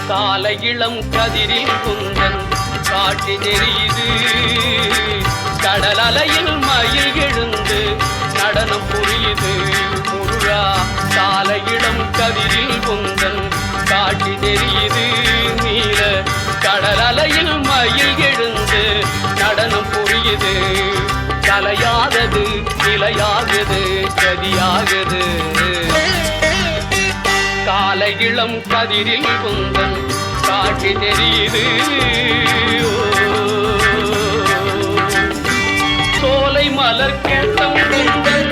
காலை இளம் கதிரில் குந்தன் காட்டி தெரியுது கடல் அலையில் மயில் எழுந்து நடனம் புரியுது முருகா காலை இளம் கதிரில் குந்தன் காட்டி தெரியுது நீல கடல் அலையில் மயில் எழுந்து நடனம் புரியுது கலையாதது நிலையாகுது கதியாகுது காலை இளம் கதிரில் குந்தன் காட்டி தெரியுது சோலை மலர் கேட்டம் குந்தன்